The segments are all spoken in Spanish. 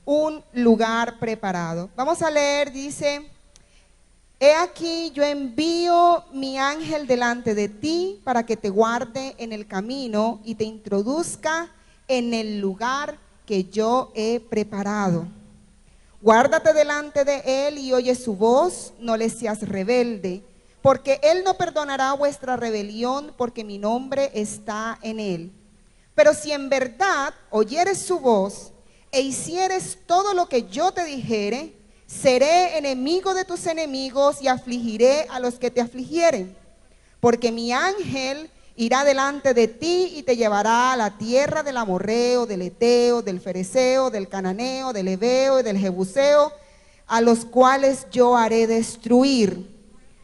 un lugar preparado. Vamos a leer, dice: he aquí yo envío mi ángel delante de ti para que te guarde en el camino y te introduzca en el lugar que yo he preparado. Guárdate delante de él y oye su voz, no le seas rebelde, porque él no perdonará vuestra rebelión, porque mi nombre está en él. Pero si en verdad oyeres su voz e hicieres todo lo que yo te dijere, seré enemigo de tus enemigos y afligiré a los que te afligieren. Porque mi ángel irá delante de ti y te llevará a la tierra del amorreo, del eteo, del fereceo, del cananeo, del heveo y del jebuseo, a los cuales yo haré destruir.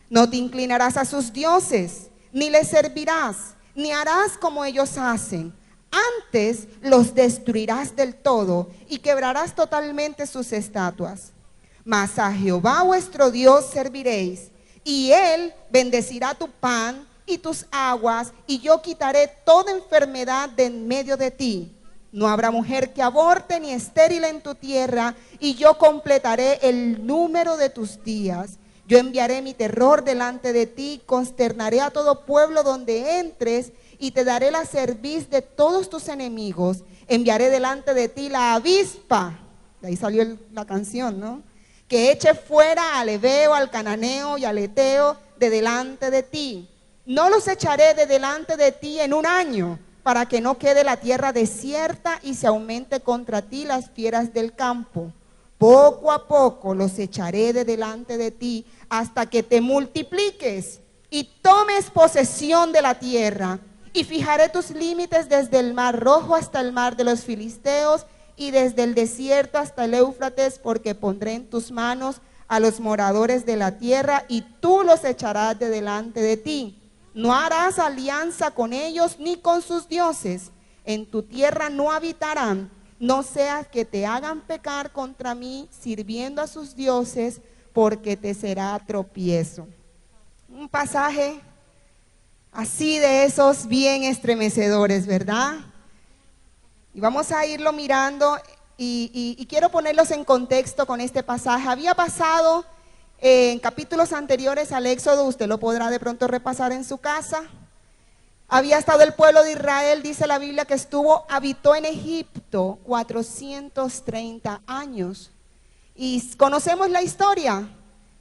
No te inclinarás a sus dioses, ni les servirás, ni harás como ellos hacen. Antes los destruirás del todo y quebrarás totalmente sus estatuas. Mas a Jehová vuestro Dios serviréis, y él bendecirá tu pan y tus aguas, y yo quitaré toda enfermedad de en medio de ti. No habrá mujer que aborte ni estéril en tu tierra, y yo completaré el número de tus días. Yo enviaré mi terror delante de ti, consternaré a todo pueblo donde entres, y te daré la cerviz de todos tus enemigos. Enviaré delante de ti la avispa, de ahí salió la canción, ¿no?, que eche fuera al heveo, al cananeo y al eteo de delante de ti. No los echaré de delante de ti en un año, para que no quede la tierra desierta y se aumente contra ti las fieras del campo. Poco a poco los echaré de delante de ti, hasta que te multipliques y tomes posesión de la tierra. Y fijaré tus límites desde el mar Rojo hasta el mar de los filisteos, y desde el desierto hasta el Éufrates, porque pondré en tus manos a los moradores de la tierra, y tú los echarás de delante de ti. No harás alianza con ellos ni con sus dioses. En tu tierra no habitarán, no sea que te hagan pecar contra mí sirviendo a sus dioses, porque te será tropiezo. Un pasaje así de esos bien estremecedores, ¿verdad? Y vamos a irlo mirando y quiero ponerlos en contexto con este pasaje. Había pasado en capítulos anteriores al Éxodo, usted lo podrá de pronto repasar en su casa. Había estado el pueblo de Israel, dice la Biblia, que habitó en Egipto 430 años. Y conocemos la historia.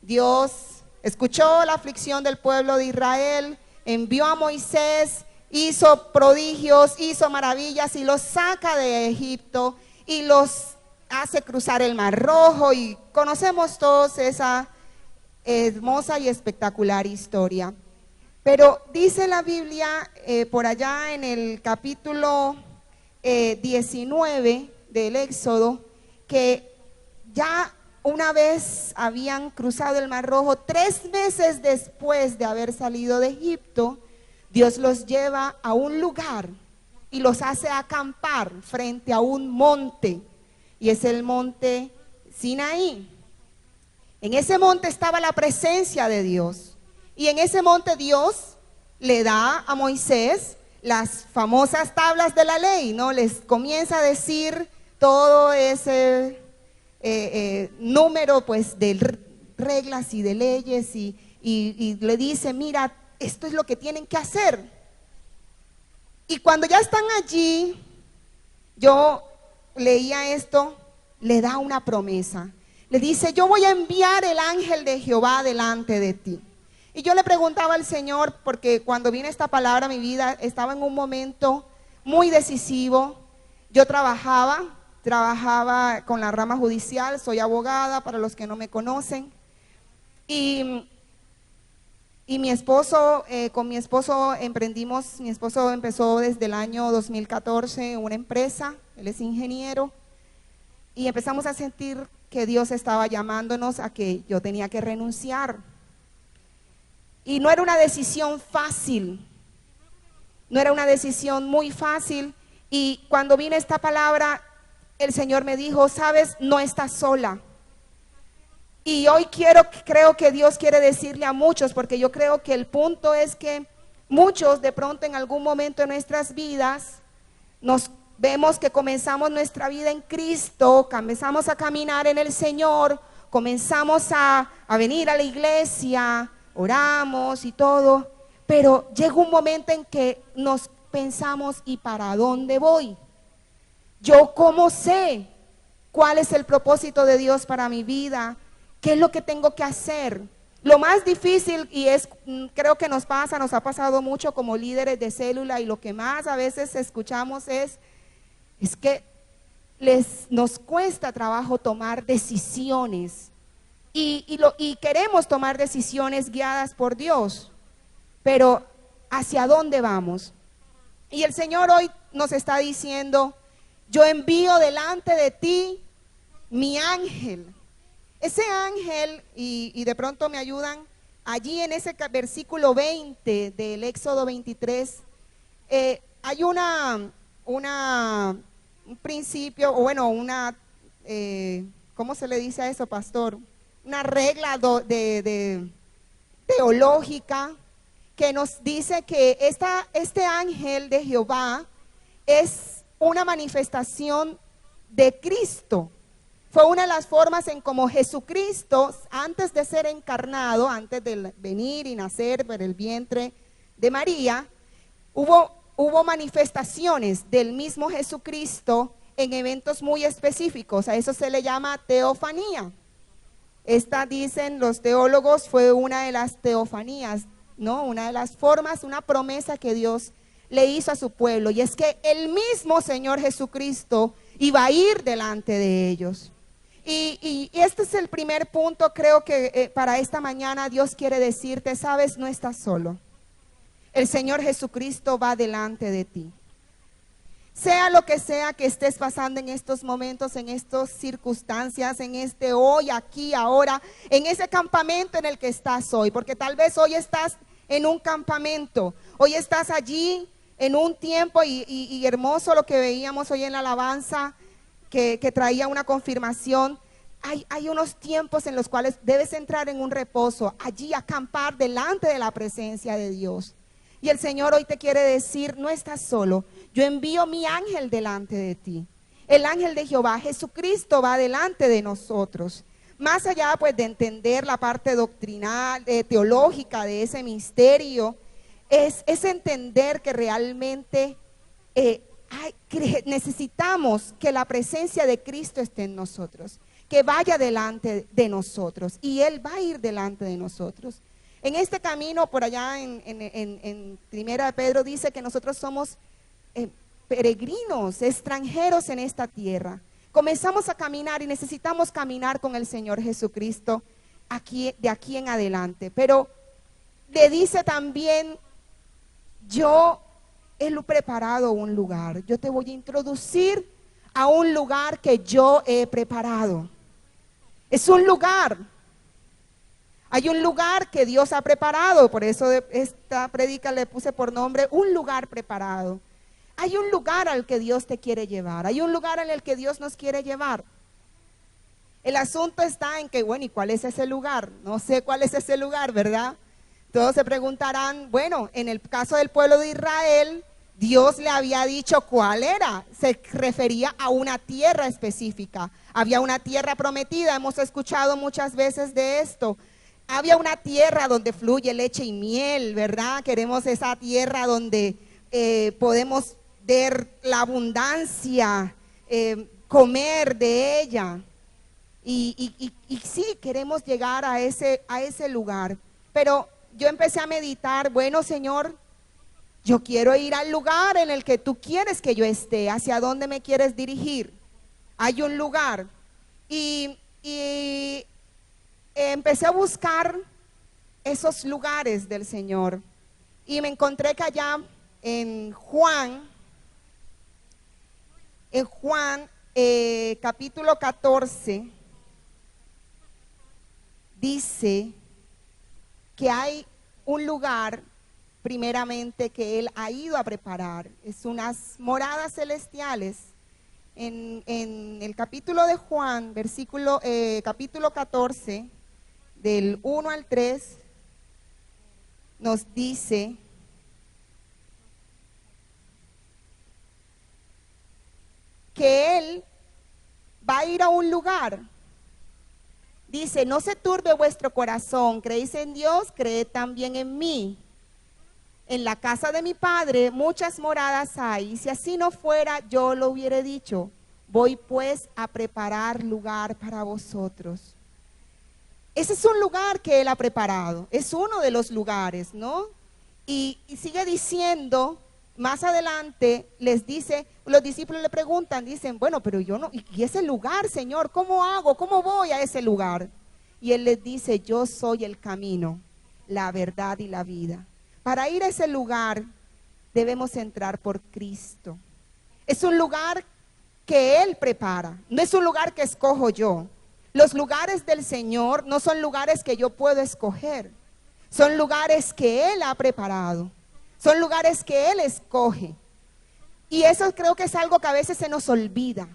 Dios escuchó la aflicción del pueblo de Israel, envió a Moisés, hizo prodigios, hizo maravillas y los saca de Egipto y los hace cruzar el Mar Rojo, y conocemos todos esa hermosa y espectacular historia. Pero dice la Biblia por allá en el capítulo 19 del Éxodo, que ya una vez habían cruzado el Mar Rojo, 3 meses después de haber salido de Egipto, Dios los lleva a un lugar y los hace acampar frente a un monte, y es el monte Sinaí. En ese monte estaba la presencia de Dios, y en ese monte Dios le da a Moisés las famosas tablas de la ley, ¿no? Les comienza a decir todo ese número pues de reglas y de leyes, y le dice: mira, esto es lo que tienen que hacer. Y cuando ya están allí, yo leía esto, le da una promesa. Le dice: yo voy a enviar el ángel de Jehová delante de ti. Y yo le preguntaba al Señor, porque cuando vino esta palabra a mi vida, estaba en un momento muy decisivo. Yo trabajaba con la rama judicial, soy abogada para los que no me conocen. Y mi esposo, con mi esposo emprendimos, mi esposo empezó desde el año 2014 una empresa, él es ingeniero, y empezamos a sentir que Dios estaba llamándonos a que yo tenía que renunciar. Y no era una decisión fácil, no era una decisión muy fácil, y cuando vino esta palabra, el Señor me dijo: sabes, no estás sola. Y hoy creo que Dios quiere decirle a muchos, porque yo creo que el punto es que muchos de pronto en algún momento de nuestras vidas nos vemos que comenzamos nuestra vida en Cristo, comenzamos a caminar en el Señor, comenzamos a venir a la iglesia, oramos y todo, pero llega un momento en que nos pensamos, ¿y para dónde voy? ¿Yo cómo sé cuál es el propósito de Dios para mi vida? ¿Qué es lo que tengo que hacer? Lo más difícil, y creo que nos ha pasado mucho como líderes de célula, y lo que más a veces escuchamos es que nos cuesta trabajo tomar decisiones, y queremos tomar decisiones guiadas por Dios, pero ¿hacia dónde vamos? Y el Señor hoy nos está diciendo, yo envío delante de ti mi ángel. Ese ángel, y de pronto me ayudan, allí en ese versículo 20 del Éxodo 23, hay un principio, o bueno, ¿cómo se le dice a eso, pastor? Una regla teológica que nos dice que este ángel de Jehová es una manifestación de Cristo. Fue una de las formas en como Jesucristo, antes de ser encarnado, antes de venir y nacer por el vientre de María, hubo manifestaciones del mismo Jesucristo en eventos muy específicos. A eso se le llama teofanía. Esta, dicen los teólogos, fue una de las teofanías, ¿no? Una de las formas, una promesa que Dios le hizo a su pueblo, y es que el mismo Señor Jesucristo iba a ir delante de ellos. Y este es el primer punto, creo que para esta mañana Dios quiere decirte, sabes, no estás solo. El Señor Jesucristo va delante de ti. Sea lo que sea que estés pasando en estos momentos, en estas circunstancias, en este hoy, aquí, ahora, en ese campamento en el que estás hoy, porque tal vez hoy estás en un campamento, hoy estás allí en un tiempo, y hermoso lo que veíamos hoy en la alabanza, que traía una confirmación. Hay unos tiempos en los cuales debes entrar en un reposo, allí acampar delante de la presencia de Dios. Y el Señor hoy te quiere decir, no estás solo, yo envío mi ángel delante de ti. El ángel de Jehová, Jesucristo, va delante de nosotros. Más allá pues de entender la parte doctrinal, teológica de ese misterio, es entender que realmente necesitamos que la presencia de Cristo esté en nosotros, que vaya delante de nosotros, y Él va a ir delante de nosotros. En este camino, por allá en Primera de Pedro dice que nosotros somos peregrinos, extranjeros en esta tierra. Comenzamos a caminar y necesitamos caminar con el Señor Jesucristo de aquí en adelante. Pero le dice también, yo he preparado un lugar, yo te voy a introducir a un lugar que yo he preparado. Es un lugar. Hay un lugar que Dios ha preparado, por eso esta prédica le puse por nombre, un lugar preparado. Hay un lugar al que Dios te quiere llevar, hay un lugar en el que Dios nos quiere llevar. El asunto está en que, bueno, ¿y cuál es ese lugar? No sé cuál es ese lugar, ¿verdad? Todos se preguntarán, bueno, en el caso del pueblo de Israel, Dios le había dicho cuál era, se refería a una tierra específica, había una tierra prometida, hemos escuchado muchas veces de esto. Había una tierra donde fluye leche y miel, ¿verdad? Queremos esa tierra donde podemos ver la abundancia, comer de ella. Y sí, queremos llegar a ese lugar. Pero yo empecé a meditar, bueno, Señor, yo quiero ir al lugar en el que tú quieres que yo esté. ¿Hacia dónde me quieres dirigir? Hay un lugar. Y empecé a buscar esos lugares del Señor, y me encontré que allá en Juan capítulo 14 dice que hay un lugar primeramente que Él ha ido a preparar, es unas moradas celestiales. En el capítulo de Juan, capítulo 14, del 1 al 3, nos dice que Él va a ir a un lugar. Dice, no se turbe vuestro corazón, creéis en Dios, creed también en mí. En la casa de mi Padre muchas moradas hay, y si así no fuera, yo lo hubiera dicho. Voy pues a preparar lugar para vosotros. Ese es un lugar que Él ha preparado, es uno de los lugares, ¿no? Y sigue diciendo, más adelante les dice, los discípulos le preguntan, dicen, bueno, pero yo no, ¿y ese lugar, Señor? ¿Cómo hago? ¿Cómo voy a ese lugar? Y Él les dice, yo soy el camino, la verdad y la vida. Para ir a ese lugar debemos entrar por Cristo. Es un lugar que Él prepara, no es un lugar que escojo yo. Los lugares del Señor no son lugares que yo puedo escoger, son lugares que Él ha preparado, son lugares que Él escoge. Y eso creo que es algo que a veces se nos olvida.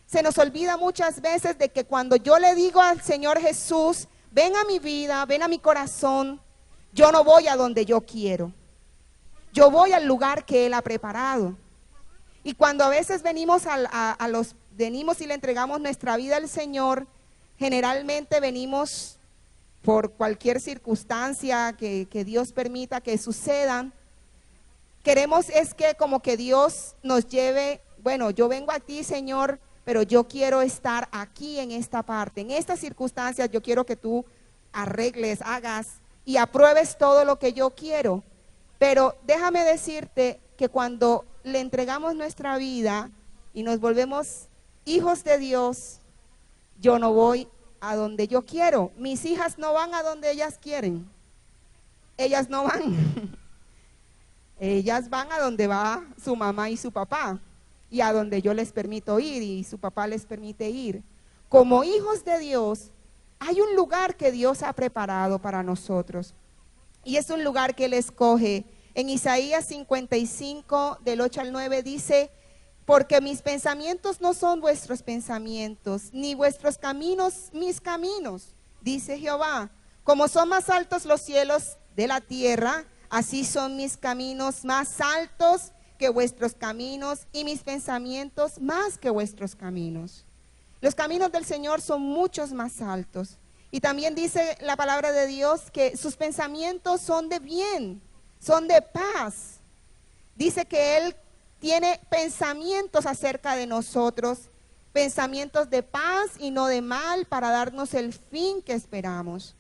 Se nos olvida muchas veces de que cuando yo le digo al Señor Jesús, ven a mi vida, ven a mi corazón, yo no voy a donde yo quiero. Yo voy al lugar que Él ha preparado. Y cuando a veces venimos venimos y le entregamos nuestra vida al Señor, generalmente venimos por cualquier circunstancia que Dios permita que sucedan. Queremos es que como que Dios nos lleve, bueno, yo vengo a ti, Señor, pero yo quiero estar aquí en esta parte, en estas circunstancias yo quiero que tú arregles, hagas y apruebes todo lo que yo quiero. Pero déjame decirte que cuando le entregamos nuestra vida y nos volvemos hijos de Dios, yo no voy a donde yo quiero. Mis hijas no van a donde ellas quieren. Ellas no van. Ellas van a donde va su mamá y su papá y a donde yo les permito ir y su papá les permite ir. Como hijos de Dios, hay un lugar que Dios ha preparado para nosotros y es un lugar que Él escoge. En Isaías 55, del 8 al 9 dice, porque mis pensamientos no son vuestros pensamientos, ni vuestros caminos mis caminos, dice Jehová. Como son más altos los cielos de la tierra, así son mis caminos más altos que vuestros caminos y mis pensamientos más que vuestros caminos. Los caminos del Señor son muchos más altos. Y también dice la palabra de Dios que sus pensamientos son de bien, son de paz. Dice que Él tiene pensamientos acerca de nosotros, pensamientos de paz y no de mal, para darnos el fin que esperamos.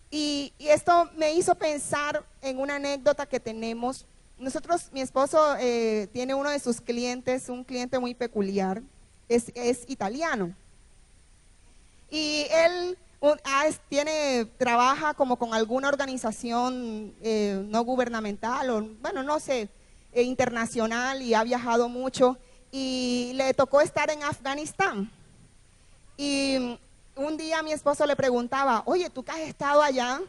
Y esto me hizo pensar en una anécdota que tenemos. Nosotros, mi esposo tiene uno de sus clientes, un cliente muy peculiar, es italiano. Y él trabaja como con alguna organización no gubernamental, o bueno, no sé, internacional, y ha viajado mucho. Y le tocó estar en Afganistán. Y un día mi esposo le preguntaba, oye, tú que has estado allá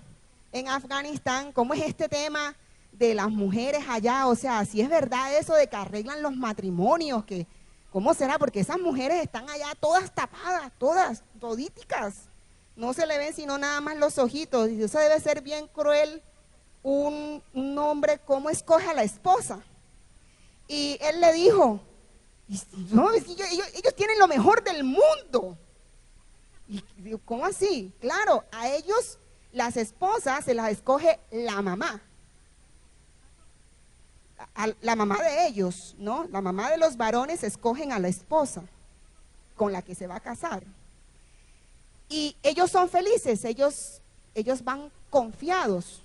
en Afganistán, ¿cómo es este tema de las mujeres allá? O sea, si es verdad eso de que arreglan los matrimonios, ¿cómo será? Porque esas mujeres están allá todas tapadas, todas, todíticas. No se le ven sino nada más los ojitos. Y eso debe ser bien cruel, un hombre, ¿cómo escoge a la esposa? Y él le dijo, no, ellos tienen lo mejor del mundo. Y digo, ¿cómo así? Claro, a ellos las esposas se las escoge la mamá. La mamá de ellos, ¿no? La mamá de los varones escogen a la esposa con la que se va a casar. Y ellos son felices, ellos van confiados,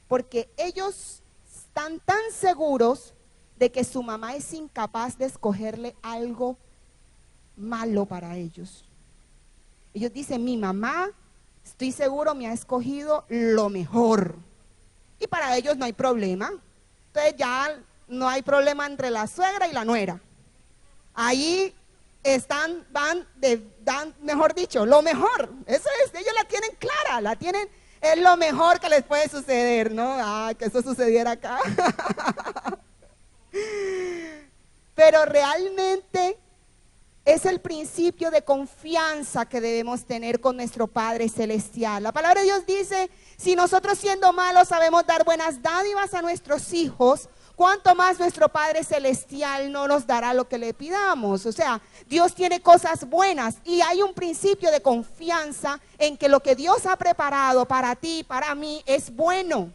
porque ellos están tan seguros de que su mamá es incapaz de escogerle algo malo para ellos. Ellos dicen, mi mamá, estoy seguro, me ha escogido lo mejor. Y para ellos no hay problema. Entonces ya no hay problema entre la suegra y la nuera. Ahí dan, mejor dicho, lo mejor. Eso es, ellos la tienen clara, es lo mejor que les puede suceder, ¿no? Que eso sucediera acá. Pero realmente es el principio de confianza que debemos tener con nuestro Padre Celestial. La palabra de Dios dice, si nosotros siendo malos sabemos dar buenas dádivas a nuestros hijos, ¿cuánto más nuestro Padre Celestial no nos dará lo que le pidamos? O sea, Dios tiene cosas buenas y hay un principio de confianza en que lo que Dios ha preparado para ti, para mí, es bueno.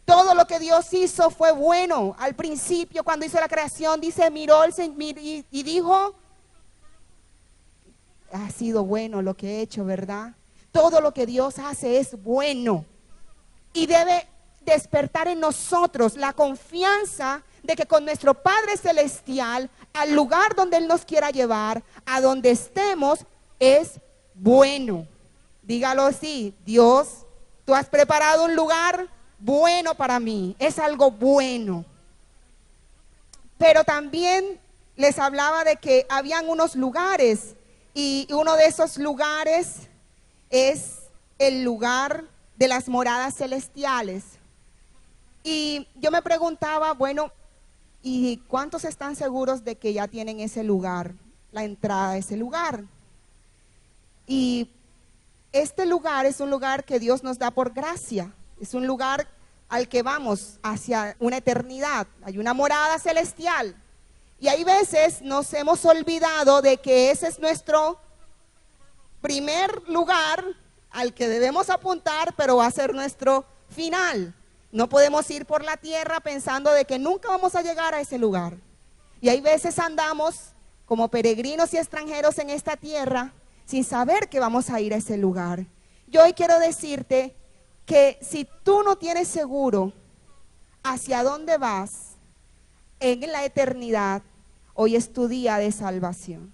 Todo lo que Dios hizo fue bueno. Al principio, cuando hizo la creación, dice, miró el Señor y dijo, ha sido bueno lo que he hecho, ¿verdad? Todo lo que Dios hace es bueno. Y debe despertar en nosotros la confianza de que con nuestro Padre Celestial, al lugar donde Él nos quiera llevar, a donde estemos, es bueno. Dígalo así, Dios, tú has preparado un lugar bueno para mí, es algo bueno. Pero también les hablaba de que habían unos lugares y uno de esos lugares es el lugar de las moradas celestiales. Y yo me preguntaba, bueno, ¿y cuántos están seguros de que ya tienen ese lugar, la entrada a ese lugar? Y este lugar es un lugar que Dios nos da por gracia, es un lugar al que vamos hacia una eternidad, hay una morada celestial. Y hay veces nos hemos olvidado de que ese es nuestro primer lugar al que debemos apuntar, pero va a ser nuestro final. No podemos ir por la tierra pensando de que nunca vamos a llegar a ese lugar. Y hay veces andamos como peregrinos y extranjeros en esta tierra sin saber que vamos a ir a ese lugar. Yo hoy quiero decirte que si tú no tienes seguro hacia dónde vas en la eternidad, hoy es tu día de salvación.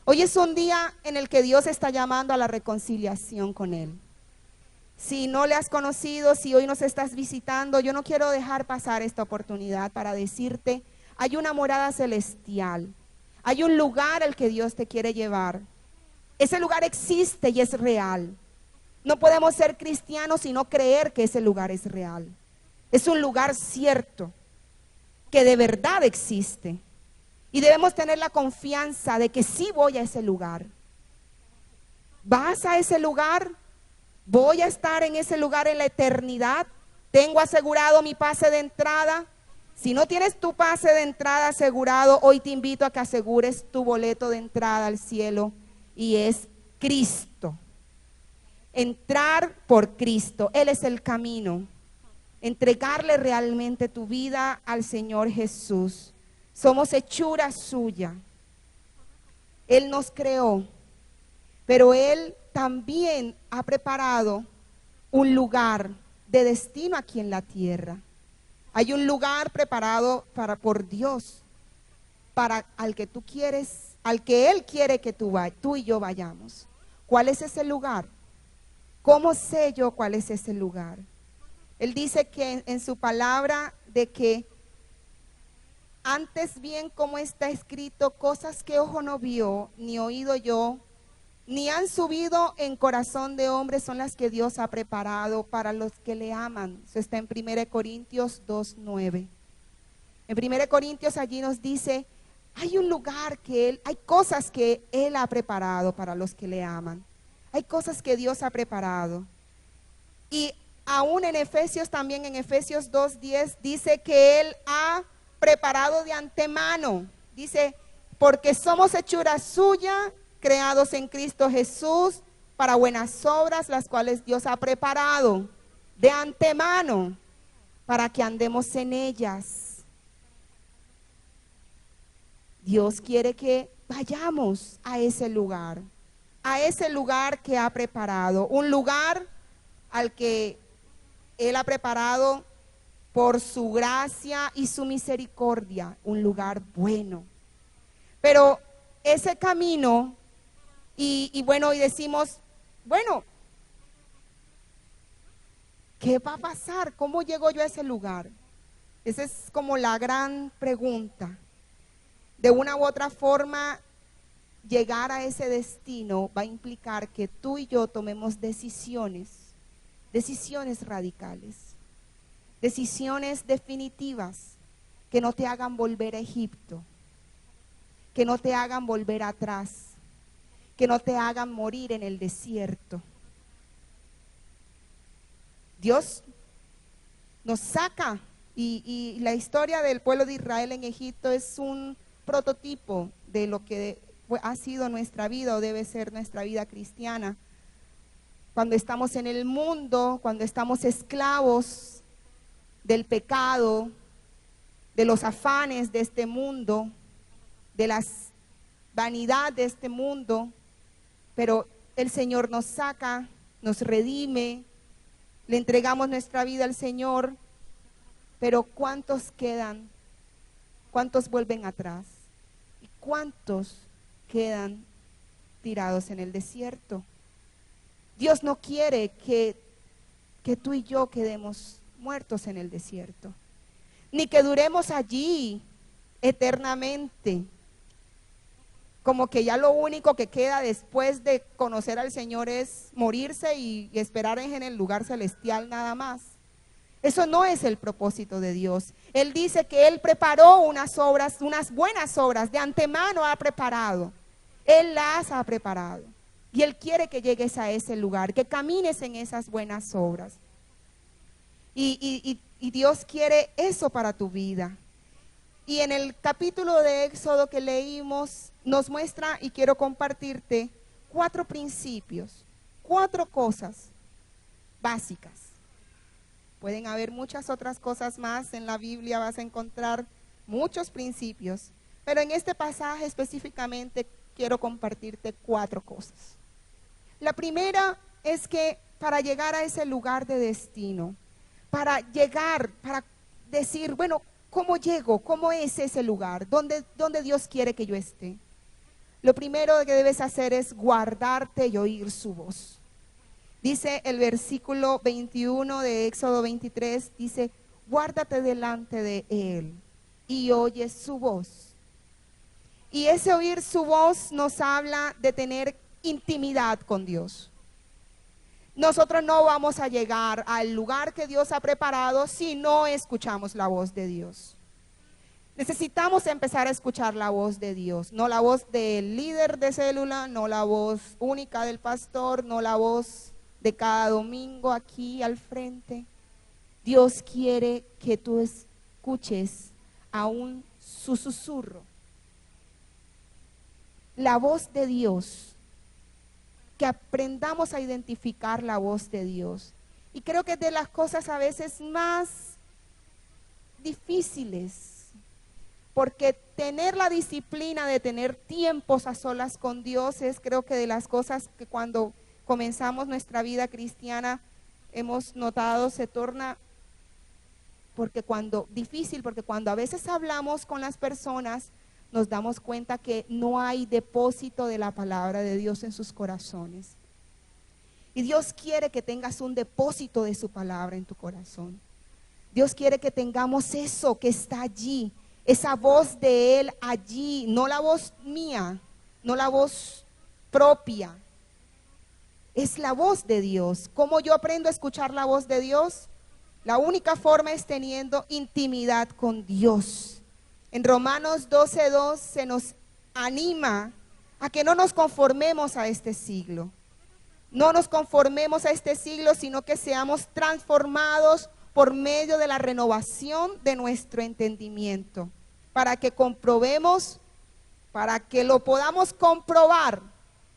Hoy es un día en el que Dios está llamando a la reconciliación con Él. Si no le has conocido, si hoy nos estás visitando, yo no quiero dejar pasar esta oportunidad para decirte, hay una morada celestial, hay un lugar al que Dios te quiere llevar. Ese lugar existe y es real. No podemos ser cristianos y no creer que ese lugar es real. Es un lugar cierto, que de verdad existe. Y debemos tener la confianza de que sí voy a ese lugar. ¿Vas a ese lugar? ¿Voy a estar en ese lugar en la eternidad? ¿Tengo asegurado mi pase de entrada? Si no tienes tu pase de entrada asegurado, hoy te invito a que asegures tu boleto de entrada al cielo, y es Cristo. Entrar por Cristo, Él es el camino. Entregarle realmente tu vida al Señor Jesús. Somos hechura suya. Él nos creó, pero Él también ha preparado un lugar de destino aquí en la tierra. Hay un lugar preparado por Dios, al que tú quieres, al que Él quiere que tú y yo vayamos. ¿Cuál es ese lugar? ¿Cómo sé yo cuál es ese lugar? Él dice que en su palabra de que antes bien, como está escrito, cosas que ojo no vio, ni oído yo, ni han subido en corazón de hombre, son las que Dios ha preparado para los que le aman. Eso está en 1 Corintios 2:9. En 1 Corintios allí nos dice, hay un lugar hay cosas que Él ha preparado para los que le aman. Hay cosas que Dios ha preparado. Y aún en Efesios, también en Efesios 2:10, dice que Él ha preparado de antemano. Dice, porque somos hechura suya, creados en Cristo Jesús, para buenas obras, las cuales Dios ha preparado de antemano, para que andemos en ellas. Dios quiere que vayamos a ese lugar que ha preparado, un lugar al que Él ha preparado por su gracia y su misericordia, un lugar bueno. Pero ese camino, y bueno, y decimos, bueno, ¿qué va a pasar? ¿Cómo llego yo a ese lugar? Esa es como la gran pregunta. De una u otra forma, llegar a ese destino va a implicar que tú y yo tomemos decisiones radicales, decisiones definitivas que no te hagan volver a Egipto, que no te hagan volver atrás, que no te hagan morir en el desierto. Dios nos saca Y la historia del pueblo de Israel en Egipto es un prototipo de lo que ha sido nuestra vida o debe ser nuestra vida cristiana. Cuando estamos en el mundo, cuando estamos esclavos del pecado, de los afanes de este mundo, de la vanidad de este mundo, pero el Señor nos saca, nos redime, le entregamos nuestra vida al Señor, pero ¿cuántos quedan? ¿Cuántos vuelven atrás? ¿Y cuántos quedan tirados en el desierto? Dios no quiere que tú y yo quedemos muertos en el desierto, ni que duremos allí eternamente, como que ya lo único que queda después de conocer al Señor es morirse y esperar en el lugar celestial nada más. Eso no es el propósito de Dios. Él dice que Él preparó unas obras, unas buenas obras, de antemano ha preparado. Él las ha preparado. Y Él quiere que llegues a ese lugar, que camines en esas buenas obras. Y Dios quiere eso para tu vida. Y en el capítulo de Éxodo que leímos, nos muestra, y quiero compartirte, 4 principios, 4 cosas básicas. Pueden haber muchas otras cosas más, en la Biblia vas a encontrar muchos principios, pero en este pasaje específicamente quiero compartirte 4 cosas. La primera es que para llegar a ese lugar de destino, para llegar, para decir, bueno, ¿cómo llego? ¿Cómo es ese lugar? ¿Dónde Dios quiere que yo esté? Lo primero que debes hacer es guardarte y oír su voz. Dice el versículo 21 de Éxodo 23, dice, guárdate delante de Él y oye su voz. Y ese oír su voz nos habla de tener intimidad con Dios. Nosotros no vamos a llegar al lugar que Dios ha preparado si no escuchamos la voz de Dios. Necesitamos empezar a escuchar la voz de Dios, no la voz del líder de célula, no la voz única del pastor, no la voz de cada domingo aquí al frente. Dios quiere que tú escuches aún su susurro. La voz de Dios, que aprendamos a identificar la voz de Dios. Y creo que es de las cosas a veces más difíciles, porque tener la disciplina de tener tiempos a solas con Dios es, creo que, de las cosas que cuando comenzamos nuestra vida cristiana hemos notado se torna difícil, porque cuando a veces hablamos con las personas nos damos cuenta que no hay depósito de la palabra de Dios en sus corazones. Y Dios quiere que tengas un depósito de su palabra en tu corazón. Dios quiere que tengamos eso que está allí, esa voz de Él allí, no la voz mía, no la voz propia. Es la voz de Dios. ¿Cómo yo aprendo a escuchar la voz de Dios? La única forma es teniendo intimidad con Dios. En Romanos 12:2 se nos anima a que no nos conformemos a este siglo. No nos conformemos a este siglo, sino que seamos transformados por medio de la renovación de nuestro entendimiento, para que comprobemos, para que lo podamos comprobar,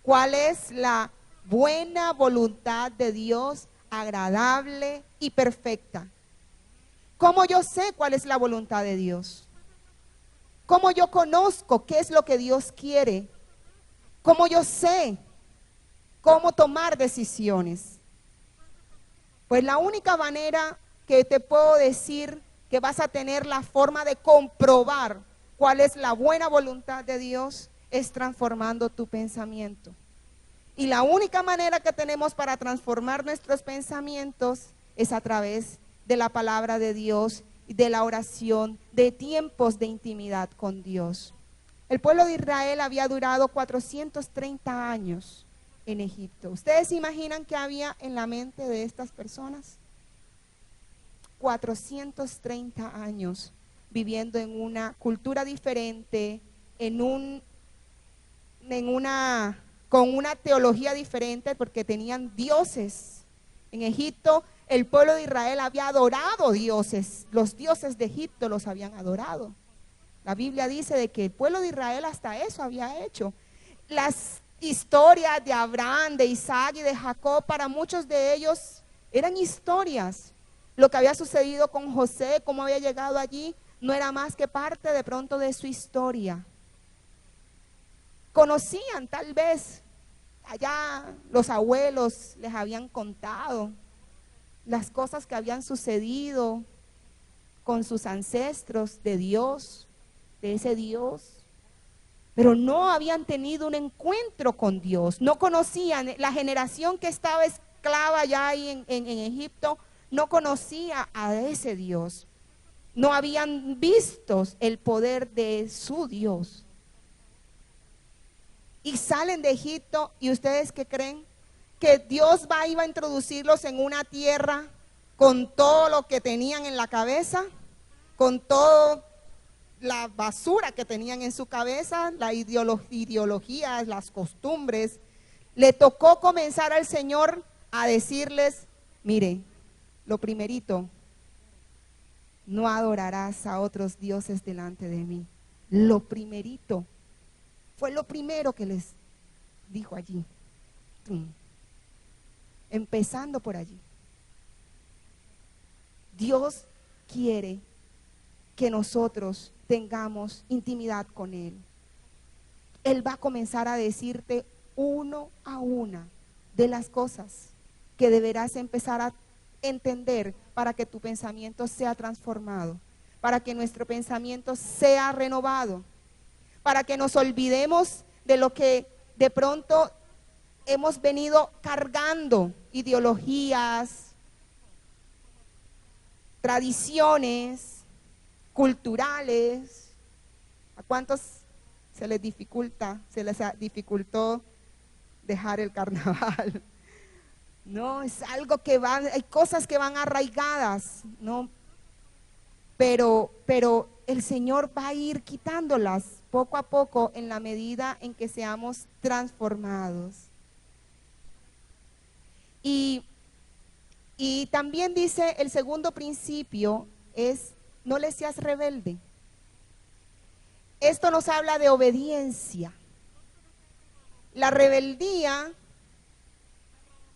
cuál es la buena voluntad de Dios, agradable y perfecta. ¿Cómo yo sé cuál es la voluntad de Dios? ¿Cómo yo conozco qué es lo que Dios quiere? ¿Cómo yo sé cómo tomar decisiones? Pues la única manera que te puedo decir que vas a tener la forma de comprobar cuál es la buena voluntad de Dios es transformando tu pensamiento. Y la única manera que tenemos para transformar nuestros pensamientos es a través de la palabra de Dios, de la oración, de tiempos de intimidad con Dios. El pueblo de Israel había durado 430 años en Egipto. ¿Ustedes se imaginan qué había en la mente de estas personas? 430 años viviendo en una cultura diferente, con una teología diferente, porque tenían dioses. En Egipto El pueblo de Israel había adorado dioses, los dioses de Egipto los habían adorado. La Biblia dice de que el pueblo de Israel hasta eso había hecho. Las historias de Abraham, de Isaac y de Jacob, para muchos de ellos eran historias. Lo que había sucedido con José, cómo había llegado allí, no era más que parte de pronto de su historia. Conocían tal vez, allá los abuelos les habían contado las cosas que habían sucedido con sus ancestros de Dios, de ese Dios, pero no habían tenido un encuentro con Dios, no conocían, la generación que estaba esclava allá ahí en Egipto, no conocía a ese Dios, no habían visto el poder de su Dios. Y salen de Egipto, y ustedes qué creen, que Dios iba a introducirlos en una tierra con todo lo que tenían en la cabeza, con toda la basura que tenían en su cabeza, las ideologías, las costumbres. Le tocó comenzar al Señor a decirles, mire, lo primerito, no adorarás a otros dioses delante de mí. Lo primerito, fue lo primero que les dijo allí. Empezando por allí. Dios quiere que nosotros tengamos intimidad con Él. Él va a comenzar a decirte uno a una de las cosas que deberás empezar a entender para que tu pensamiento sea transformado, para que nuestro pensamiento sea renovado, para que nos olvidemos de lo que de pronto hemos venido cargando, ideologías, tradiciones culturales. ¿A cuántos se les dificultó dejar el carnaval? No, es algo que van, hay cosas que van arraigadas, ¿no? Pero el Señor va a ir quitándolas poco a poco en la medida en que seamos transformados. Y también dice el segundo principio es, no le seas rebelde. Esto nos habla de obediencia. La rebeldía,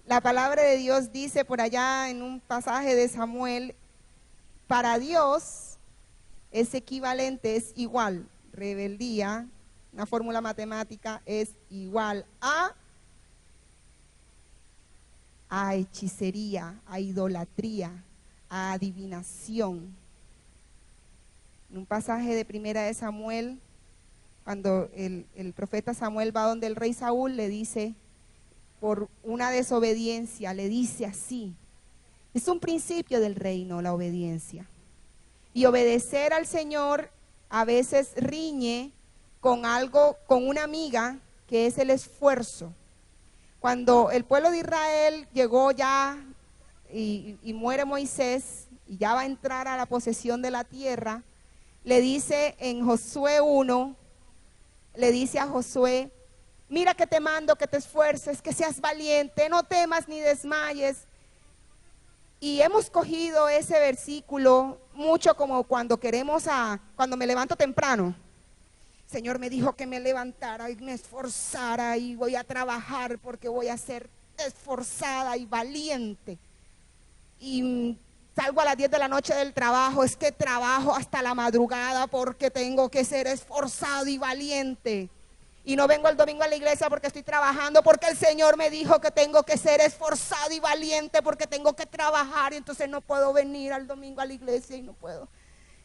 la palabra de Dios dice por allá en un pasaje de Samuel, para Dios es equivalente, es igual. Rebeldía, una fórmula matemática, es igual a hechicería, a idolatría, a adivinación. En un pasaje de primera de Samuel, cuando el profeta Samuel va donde el rey Saúl, le dice, por una desobediencia, le dice así, es un principio del reino la obediencia. Y obedecer al Señor a veces riñe con algo, con una amiga, que es el esfuerzo. Cuando el pueblo de Israel llegó ya y muere Moisés y ya va a entrar a la posesión de la tierra, le dice en Josué 1, le dice a Josué, mira que te mando que te esfuerces, que seas valiente, no temas ni desmayes. Y hemos cogido ese versículo mucho como cuando cuando me levanto temprano. Señor me dijo que me levantara y me esforzara y voy a trabajar porque voy a ser esforzada y valiente. Y salgo a las 10 de la noche del trabajo, es que trabajo hasta la madrugada porque tengo que ser esforzado y valiente. Y no vengo el domingo a la iglesia porque estoy trabajando, porque el Señor me dijo que tengo que ser esforzado y valiente porque tengo que trabajar, y entonces no puedo venir al domingo a la iglesia y no puedo.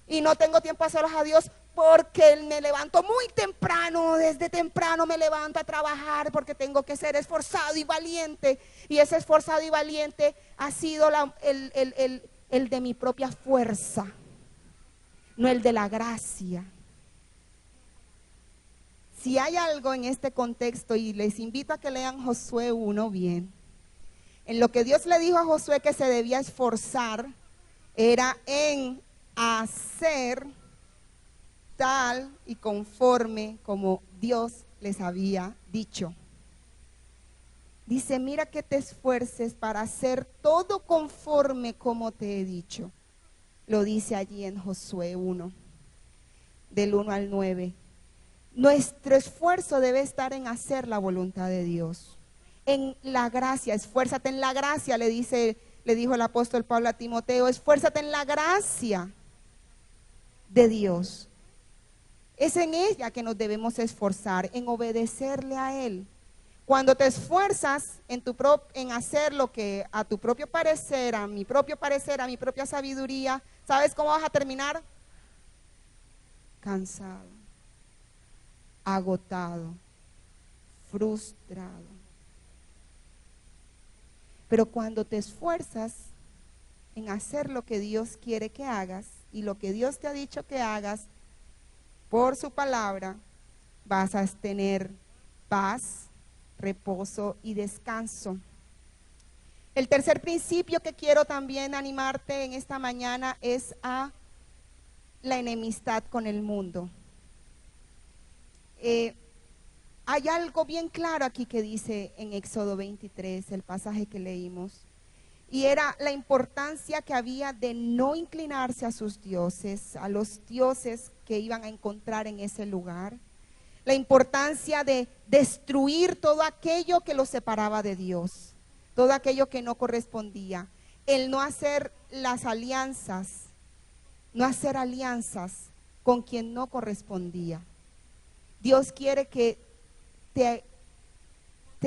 Y no tengo tiempo a hacerlos a Dios porque me levanto muy temprano, desde temprano me levanto a trabajar porque tengo que ser esforzado y valiente. Y ese esforzado y valiente ha sido el de mi propia fuerza, no el de la gracia. Si hay algo en este contexto, y les invito a que lean Josué 1 bien, en lo que Dios le dijo a Josué que se debía esforzar, era en hacer tal y conforme como Dios les había dicho. Dice, mira que te esfuerces para hacer todo conforme como te he dicho. Lo dice allí en Josué 1, del 1 al 9. Nuestro esfuerzo debe estar en hacer la voluntad de Dios. En la gracia, esfuérzate en la gracia, le dijo el apóstol Pablo a Timoteo, esfuérzate en la gracia de Dios. Es en ella que nos debemos esforzar, en obedecerle a Él. Cuando te esfuerzas en hacer lo que a tu propio parecer, a mi propio parecer, a mi propia sabiduría, ¿sabes cómo vas a terminar? Cansado, agotado, frustrado. Pero cuando te esfuerzas en hacer lo que Dios quiere que hagas y lo que Dios te ha dicho que hagas por su palabra, vas a tener paz, reposo y descanso. El tercer principio que quiero también animarte en esta mañana es a la enemistad con el mundo. Hay algo bien claro aquí que dice en Éxodo 23, el pasaje que leímos, y era la importancia que había de no inclinarse a sus dioses, a los dioses que iban a encontrar en ese lugar, la importancia de destruir todo aquello que los separaba de Dios, todo aquello que no correspondía, el no hacer las alianzas, no hacer alianzas con quien no correspondía. Dios quiere que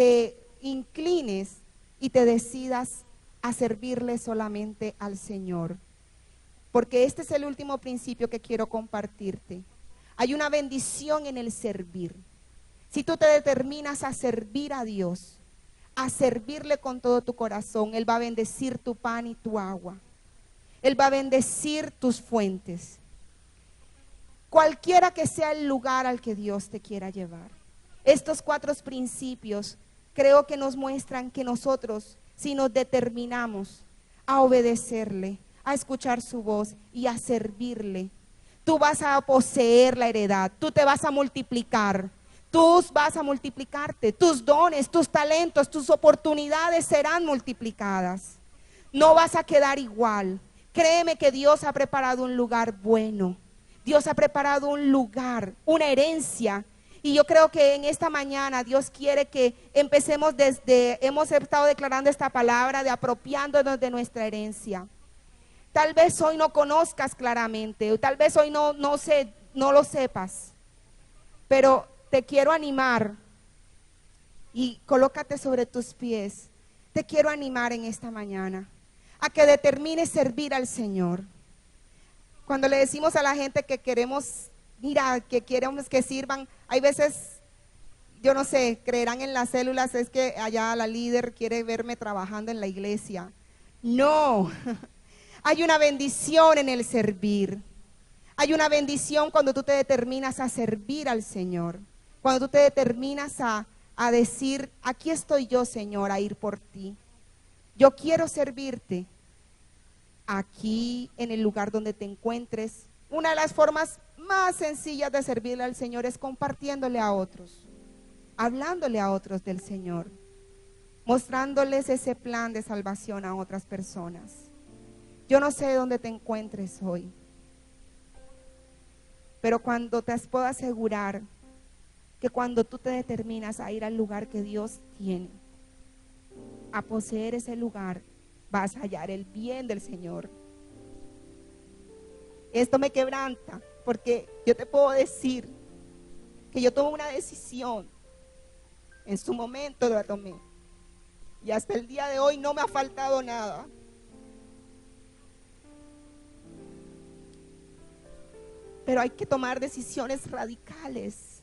te inclines y te decidas a servirle solamente al Señor. Porque este es el último principio que quiero compartirte. Hay una bendición en el servir. Si tú te determinas a servir a Dios, a servirle con todo tu corazón, Él va a bendecir tu pan y tu agua. Él va a bendecir tus fuentes. Cualquiera que sea el lugar al que Dios te quiera llevar. Estos 4 principios creo que nos muestran que nosotros, si nos determinamos a obedecerle, a escuchar su voz y a servirle, tú vas a poseer la heredad, tú te vas a multiplicar, tú vas a multiplicarte, tus dones, tus talentos, tus oportunidades serán multiplicadas. No vas a quedar igual. Créeme que Dios ha preparado un lugar bueno. Dios ha preparado un lugar, una herencia. Y yo creo que en esta mañana Dios quiere que empecemos hemos estado declarando esta palabra de apropiándonos de nuestra herencia. Tal vez hoy no conozcas claramente, o tal vez hoy no lo sepas, pero te quiero animar y colócate sobre tus pies. Te quiero animar en esta mañana a que determines servir al Señor. Cuando le decimos a la gente que queremos, mira, que queremos que sirvan, hay veces, yo no sé, creerán en las células, es que allá la líder quiere verme trabajando en la iglesia. No, hay una bendición en el servir. Hay una bendición cuando tú te determinas a servir al Señor. Cuando tú te determinas a decir, aquí estoy yo, Señor, a ir por ti. Yo quiero servirte. Aquí en el lugar donde te encuentres, una de las formas más sencillas de servirle al Señor es compartiéndole a otros, hablándole a otros del Señor, mostrándoles ese plan de salvación a otras personas. Yo no sé dónde te encuentres hoy, pero cuando te puedo asegurar que cuando tú te determinas a ir al lugar que Dios tiene, a poseer ese lugar, vas a hallar el bien del Señor. Esto me quebranta, porque yo te puedo decir que yo tomé una decisión, en su momento la tomé, y hasta el día de hoy no me ha faltado nada. Pero hay que tomar decisiones radicales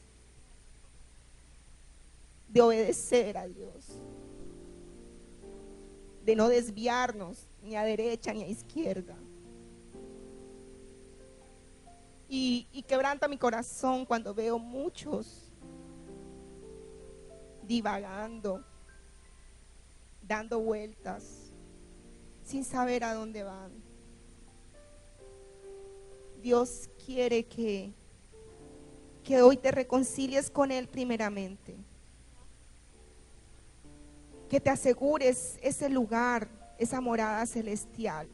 de obedecer a Dios, de no desviarnos ni a derecha ni a izquierda. Y quebranta mi corazón cuando veo muchos divagando, dando vueltas, sin saber a dónde van. Dios quiere que hoy te reconcilies con Él primeramente. que te asegures ese lugar, esa morada celestial,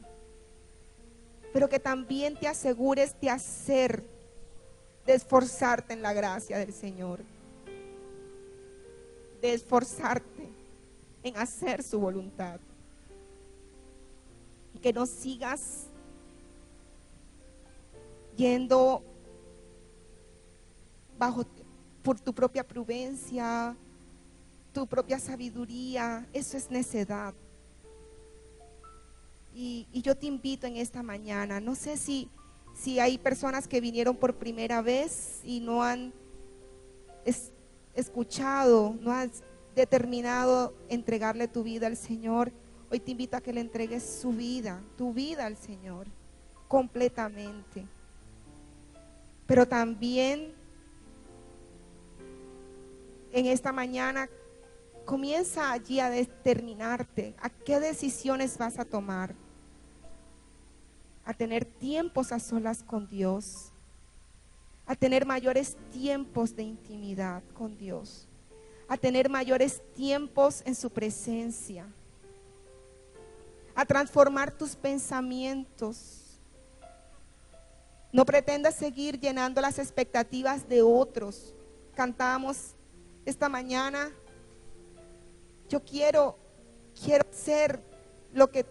pero que también te asegures de esforzarte en la gracia del Señor, de esforzarte en hacer su voluntad, y que no sigas yendo por tu propia prudencia, tu propia sabiduría. Eso es necedad. Y yo te invito en esta mañana, no sé si hay personas que vinieron por primera vez y no han escuchado, no has determinado entregarle tu vida al Señor. Hoy te invito a que le entregues tu vida al Señor, completamente. Pero también en esta mañana comienza allí a determinarte a qué decisiones vas a tomar, a tener tiempos a solas con Dios, a tener mayores tiempos de intimidad con Dios, a tener mayores tiempos en su presencia, a transformar tus pensamientos. No pretendas seguir llenando las expectativas de otros. Cantábamos esta mañana: yo quiero ser lo que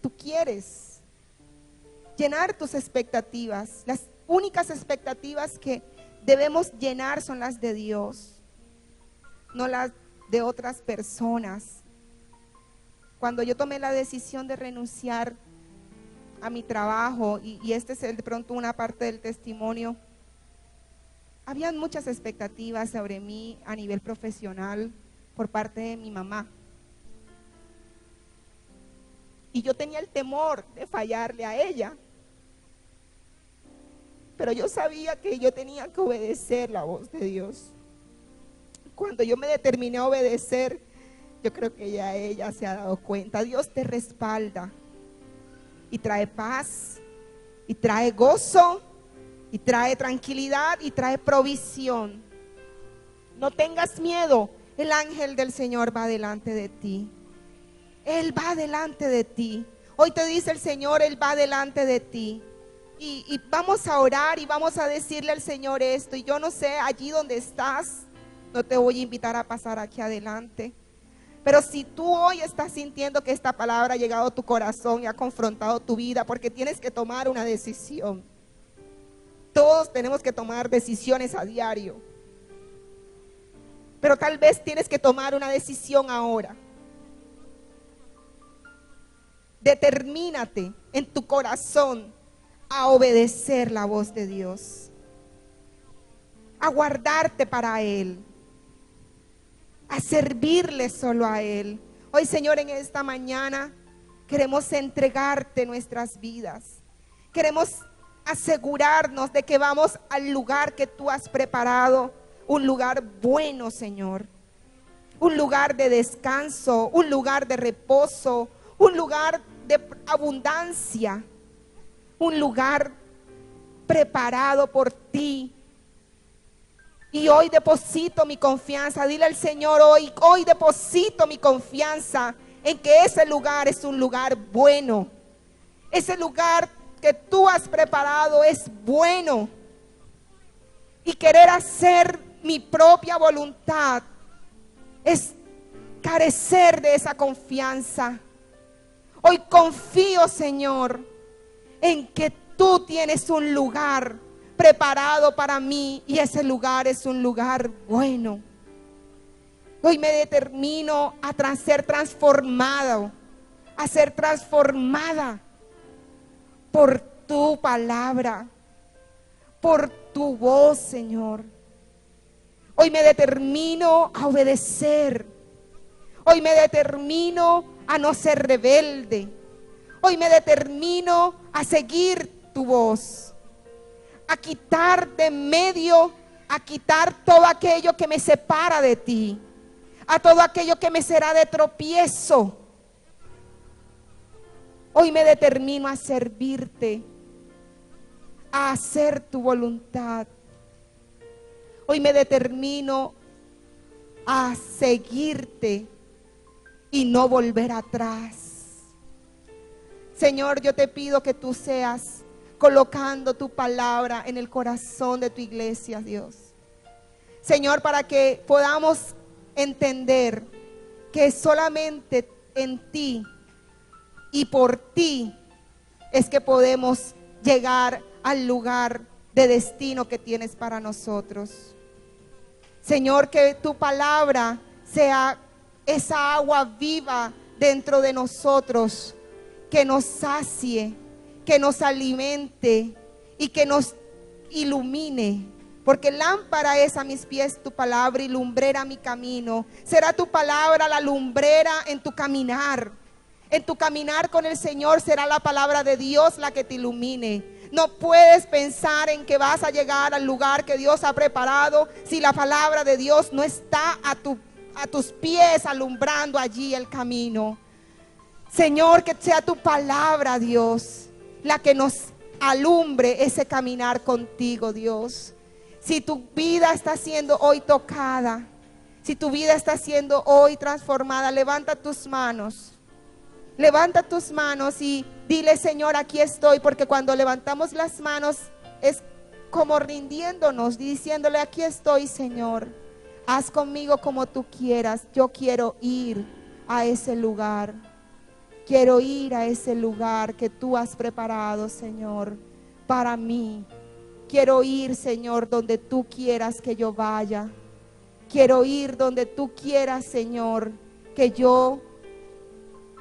tú quieres. Llenar tus expectativas. Las únicas expectativas que debemos llenar son las de Dios, no las de otras personas. Cuando yo tomé la decisión de renunciar a mi trabajo, y este es de pronto una parte del testimonio, habían muchas expectativas sobre mí a nivel profesional por parte de mi mamá. Y yo tenía el temor de fallarle a ella. Pero yo sabía que yo tenía que obedecer la voz de Dios. Cuando yo me determiné a obedecer, yo creo que ya ella se ha dado cuenta. Dios te respalda y trae paz, y trae gozo, y trae tranquilidad, y trae provisión. No tengas miedo. El ángel del Señor va delante de ti. Él va delante de ti. Hoy te dice el Señor, Él va delante de ti. Y vamos a orar y vamos a decirle al Señor esto. Y yo no sé, allí donde estás, no te voy a invitar a pasar aquí adelante. Pero si tú hoy estás sintiendo que esta palabra ha llegado a tu corazón y ha confrontado tu vida, porque tienes que tomar una decisión. Todos tenemos que tomar decisiones a diario. Pero tal vez tienes que tomar una decisión ahora. Determínate en tu corazón a obedecer la voz de Dios, a guardarte para Él, a servirle solo a Él. Hoy, Señor, en esta mañana queremos entregarte nuestras vidas. Queremos asegurarnos de que vamos al lugar que tú has preparado, un lugar bueno, Señor, un lugar de descanso, un lugar de reposo, un lugar de abundancia, un lugar preparado por ti. Y hoy deposito mi confianza. Dile al Señor hoy deposito mi confianza en que ese lugar es un lugar bueno. Ese lugar que tú has preparado es bueno. Y querer hacer mi propia voluntad es carecer de esa confianza. Hoy confío, Señor, en que tú tienes un lugar preparado para mí, y ese lugar es un lugar bueno. Hoy me determino a ser transformado, a ser transformada por tu palabra, por tu voz, Señor. Hoy me determino a obedecer. Hoy me determino a no ser rebelde. Hoy me determino a seguir tu voz, a quitar de medio, a quitar todo aquello que me separa de ti, a todo aquello que me será de tropiezo. Hoy me determino a servirte, a hacer tu voluntad. Hoy me determino a seguirte y no volver atrás. Señor, yo te pido que tú seas colocando tu palabra en el corazón de tu iglesia, Dios. Señor, para que podamos entender que solamente en ti y por ti es que podemos llegar al lugar de destino que tienes para nosotros. Señor, que tu palabra sea esa agua viva dentro de nosotros, que nos sacie, que nos alimente y que nos ilumine. Porque lámpara es a mis pies tu palabra y lumbrera mi camino. Será tu palabra la lumbrera en tu caminar. En tu caminar con el Señor será la palabra de Dios la que te ilumine. No puedes pensar en que vas a llegar al lugar que Dios ha preparado si la palabra de Dios no está a tus pies alumbrando allí el camino. Señor, que sea tu palabra, Dios, la que nos alumbre ese caminar contigo, Dios. Si tu vida está siendo hoy tocada, si tu vida está siendo hoy transformada, levanta tus manos. Levanta tus manos y dile: Señor, aquí estoy. Porque cuando levantamos las manos es como rindiéndonos, diciéndole: aquí estoy, Señor. Haz conmigo como tú quieras. Yo quiero ir a ese lugar. Quiero ir a ese lugar que tú has preparado, Señor, para mí. Quiero ir, Señor, donde tú quieras que yo vaya. Quiero ir donde tú quieras, Señor, que yo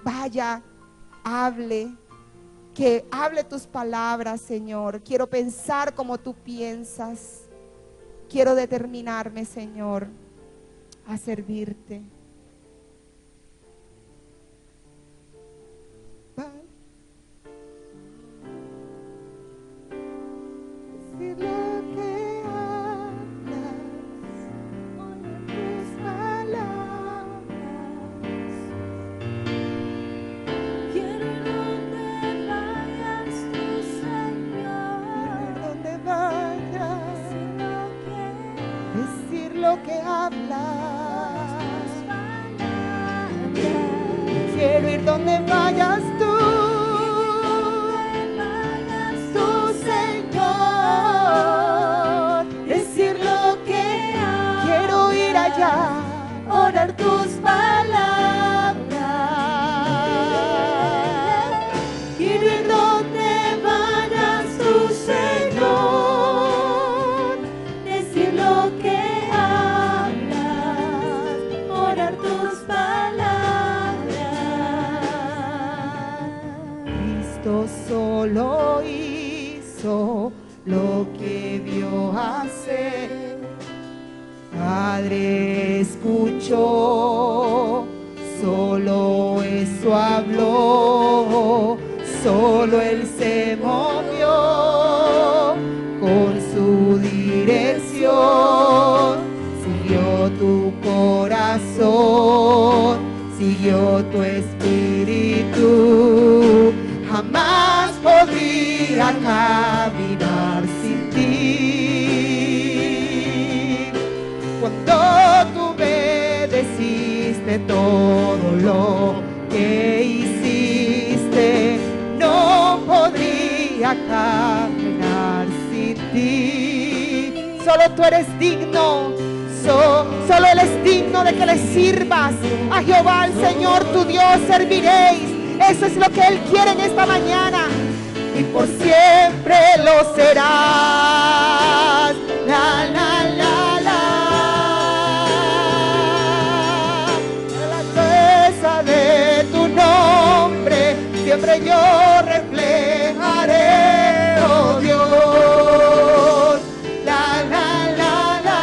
vaya, que hable tus palabras, Señor. Quiero pensar como tú piensas. Quiero determinarme, Señor, a servirte. Decir lo que hablas, oír tus palabras. Quiero ir donde vayas tú, Señor. Donde vayas, decir lo que hablas. Quiero ir donde vayas tú. Orar tus palabras. Quiero ir donde vayas tú, Señor. Decir lo que hablas, orar tus palabras. Cristo solo hizo lo que vio hacer. Padre escuchó, solo eso habló, solo Él se movió con su dirección, siguió tu corazón, siguió tu espíritu, jamás podría caminar sin ti. Cuando tú obedeciste todo lo que hiciste, no podría caminar sin ti. Solo tú eres digno, solo Él es digno de que le sirvas. A Jehová, al Señor tu Dios, serviréis. Eso es lo que Él quiere en esta mañana. Y por siempre lo serás. La, la, la. De tu nombre siempre yo reflejaré, oh Dios. La, la, la, la.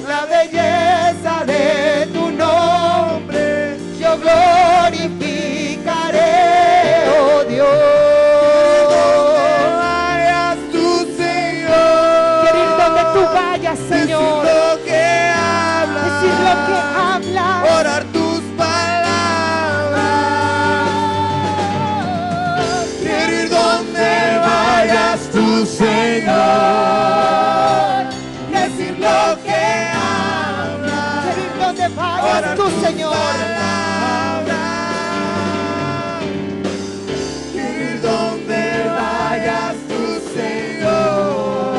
La belleza de tu nombre yo glorificaré, oh Dios. Vayas tú, Señor. Quiero ir donde tú vayas, Señor. Decir lo que hablas, orar tus palabras. Quiero ir donde vayas tú, Señor. Decir lo que hablas. quiero ir donde vayas tú, Señor. Ir donde vayas tú, Señor.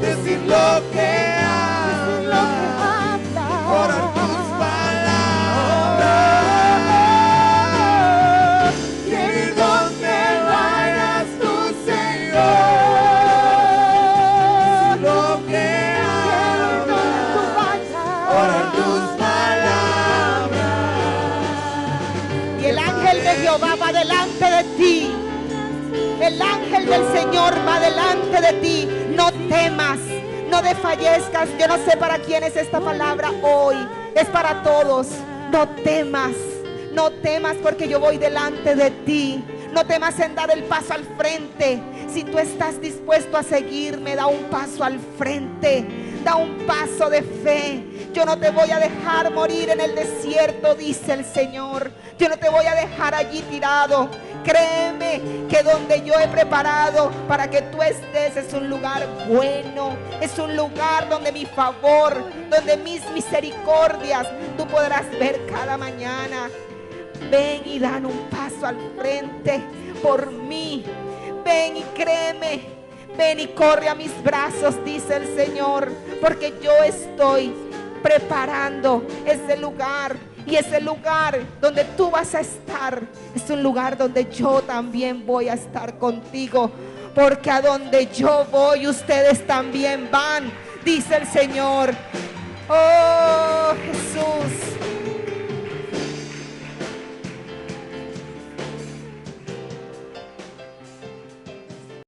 Decir lo que hablas, orar tus palabras. Ir donde vayas tú, Señor. Lo que hablas, orar tus palabras. Y el ángel de Jehová va delante de ti. El ángel del Señor va delante de ti. No temas, no desfallezcas. Yo no sé para quién es esta palabra hoy. Es para todos. No temas, no temas porque yo voy delante de ti. No temas en dar el paso al frente. Si tú estás dispuesto a seguirme, da un paso al frente. Da un paso de fe. Yo no te voy a dejar morir en el desierto, dice el Señor. Yo no te voy a dejar allí tirado. Créeme que donde yo he preparado para que tú estés es un lugar bueno. Es un lugar donde mi favor, donde mis misericordias tú podrás ver cada mañana. Ven y dan un paso al frente por mí. Ven y créeme. Ven y corre a mis brazos, dice el Señor, porque yo estoy preparando ese lugar. Y ese lugar donde tú vas a estar es un lugar donde yo también voy a estar contigo. Porque a donde yo voy, ustedes también van, dice el Señor. Oh, Jesús.